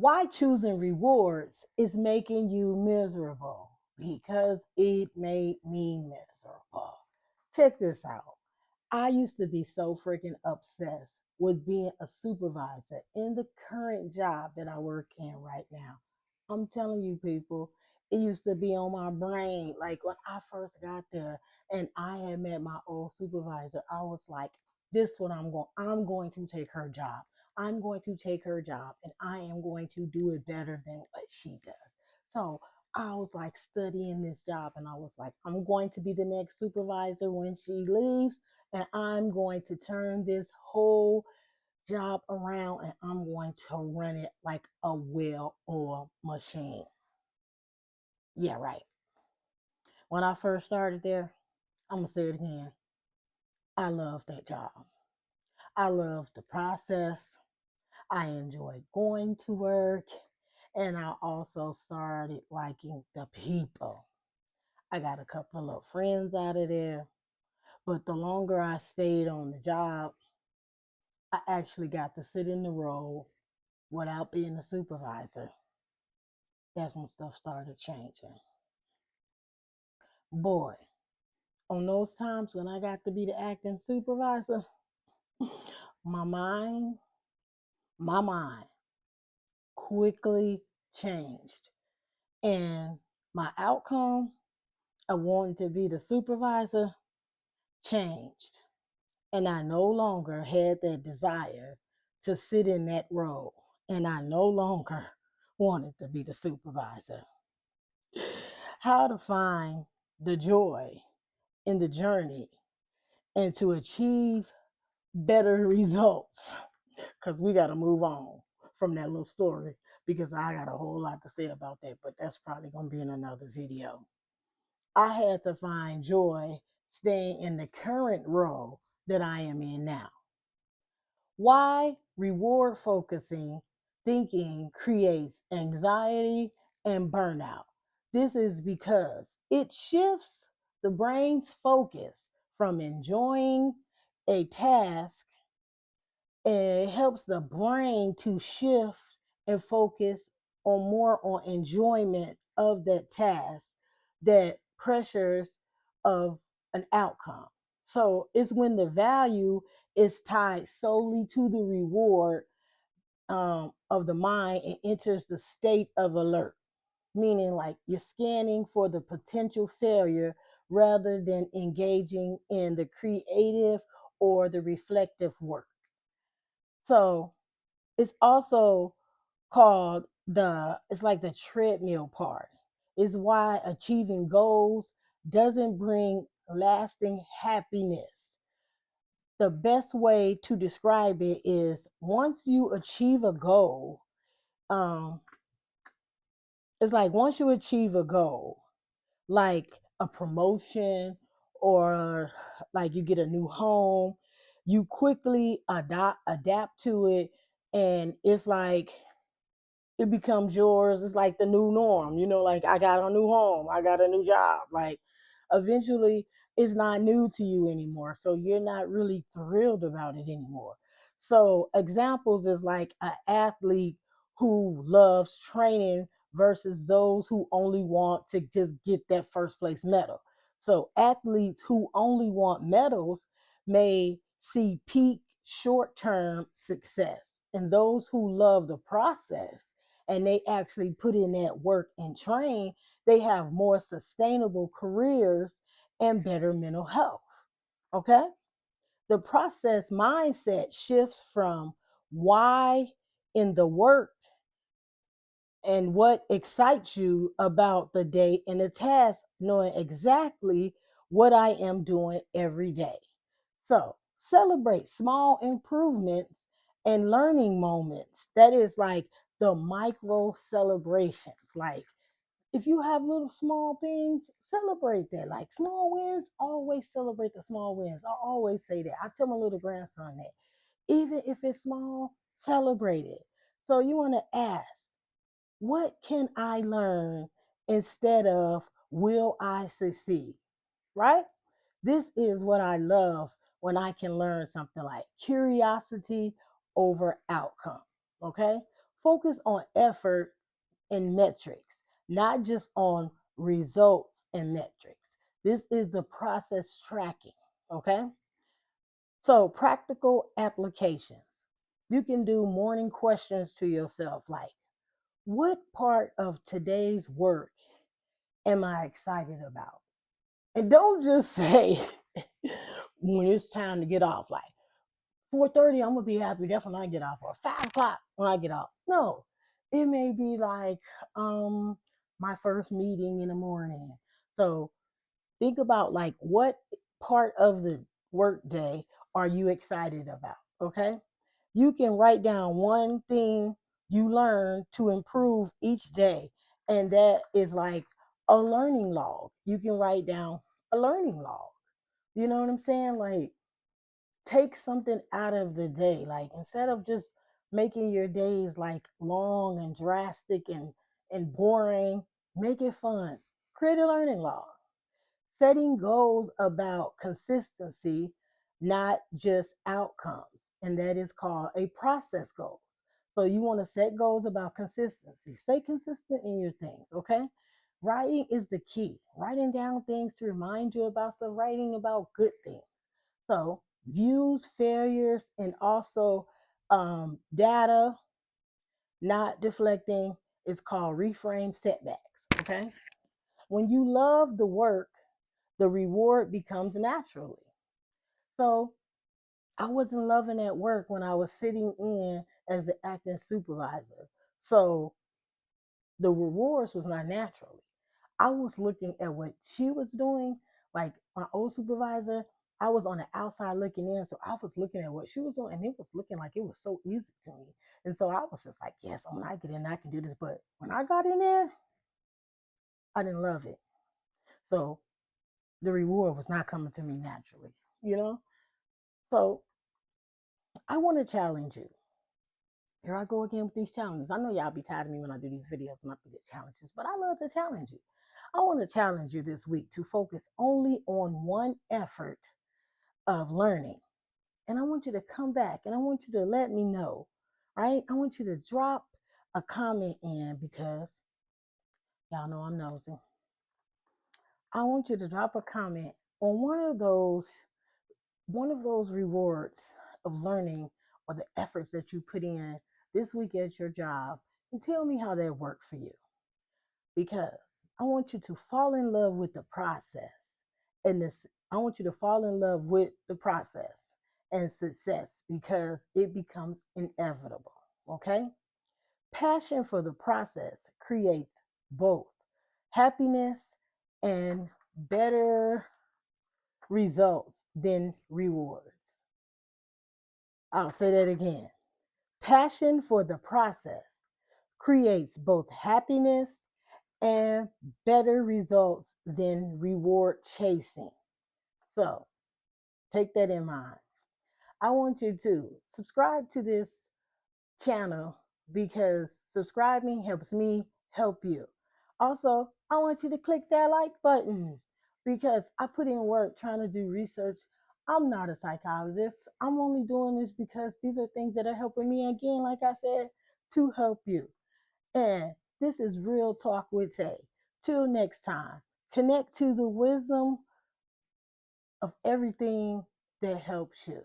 Why choosing rewards is making you miserable? Because it made me miserable. Check this out. I used to be so freaking obsessed with being a supervisor in the current job that I work in right now. I'm telling you, people, it used to be on my brain. Like when I first got there and I had met my old supervisor, I was like, this what I'm going to take her job. I'm going to take her job and I am going to do it better than what she does. So I was like studying this job and I was like, I'm going to be the next supervisor when she leaves and I'm going to turn this whole job around and I'm going to run it like a well oiled machine. Yeah, right. When I first started there, I'm going to say it again. I love that job. I love the process. I enjoy going to work. And I also started liking the people. I got a couple of friends out of there. But the longer I stayed on the job, I actually got to sit in the role without being a supervisor. That's when stuff started changing. Boy, on those times when I got to be the acting supervisor, my mind, my mind quickly changed. And my outcome of wanting to be the supervisor changed. And I no longer had that desire to sit in that role. And I no longer wanted to be the supervisor. How to find the joy in the journey and to achieve better results. Because we got to move on from that little story because I got a whole lot to say about that, but that's probably going to be in another video. I had to find joy staying in the current role that I am in now. Why reward focusing thinking creates anxiety and burnout? This is because it shifts the brain's focus from enjoying a task and it helps the brain to shift and focus on more on enjoyment of that task that pressures of an outcome. So it's when the value is tied solely to the reward of the mind and enters the state of alert, meaning like you're scanning for the potential failure rather than engaging in the creative or the reflective work. So it's also called it's like the treadmill part. Is why achieving goals doesn't bring lasting happiness. The best way to describe it is once you achieve a goal, um, it's like once you achieve a goal, like a promotion or like you get a new home, you quickly adapt to it, and it's like it becomes yours. It's like the new norm, like I got a new home, I got a new job. Like eventually it's not new to you anymore. So you're not really thrilled about it anymore. So examples is like an athlete who loves training versus those who only want to just get that first place medal. So athletes who only want medals may see peak short term success, and those who love the process and they actually put in that work and train, they have more sustainable careers and better mental health. Okay? The process mindset shifts from why in the work and what excites you about the day and the task, knowing exactly what I am doing every day. So celebrate small improvements and learning moments. That is like the micro celebrations. Like if you have little small things, celebrate that. Like small wins, always celebrate the small wins. I always say that. I tell my little grandson that. Even if it's small, celebrate it. So you want to ask, what can I learn instead of will I succeed? Right? This is what I love when I can learn something like curiosity over outcome. Okay? Focus on effort and metrics, not just on results and metrics. This is the process tracking, okay? So, practical applications. You can do morning questions to yourself like, what part of today's work am I excited about? And don't just say when it's time to get off, like 4:30, I'm gonna be happy. That's when I get off, or 5 o'clock when I get off. No, it may be like my first meeting in the morning. So think about like what part of the work day are you excited about? Okay, you can write down one thing you learn to improve each day, and that is like a learning log. You can write down a learning log. You know what I'm saying? Like take something out of the day. Like instead of just making your days like long and drastic and boring, make it fun. Create a learning log. Setting goals about consistency, not just outcomes. And that is called a process goals. So you want to set goals about consistency. Stay consistent in your things, okay? Writing is the key. Writing down things to remind you about stuff, writing about good things. So views, failures, and also data, not deflecting, is called reframe setbacks, okay? When you love the work, the reward becomes naturally. So I wasn't loving at work when I was sitting in as the acting supervisor. So the rewards was not naturally. I was looking at what she was doing, like my old supervisor. I was on the outside looking in, so I was looking at what she was doing, and it was looking like it was so easy to me. And so I was just like, yes, when I get in, I can do this. But when I got in there, I didn't love it. So the reward was not coming to me naturally, you know? So I want to challenge you. Here I go again with these challenges. I know y'all be tired of me when I do these videos and I do the challenges, but I love to challenge you. I want to challenge you this week to focus only on one effort of learning. And I want you to come back and I want you to let me know, right? I want you to drop a comment in because y'all know I'm nosy. I want you to drop a comment on one of those rewards of learning or the efforts that you put in this week at your job and tell me how that worked for you. Because I want you to fall in love with the process. And this I want you to fall in love with the process and success because it becomes inevitable. Okay? Passion for the process creates both happiness and better results than rewards. I'll say that again. Passion for the process creates both happiness and better results than reward chasing. So take that in mind. I want you to subscribe to this channel because subscribing helps me help you. Also, I want you to click that like button because I put in work trying to do research. I'm not a psychologist. I'm only doing this because these are things that are helping me, again, like I said, to help you. And this is Real Talk with Tay. Till next time, connect to the wisdom of everything that helps you.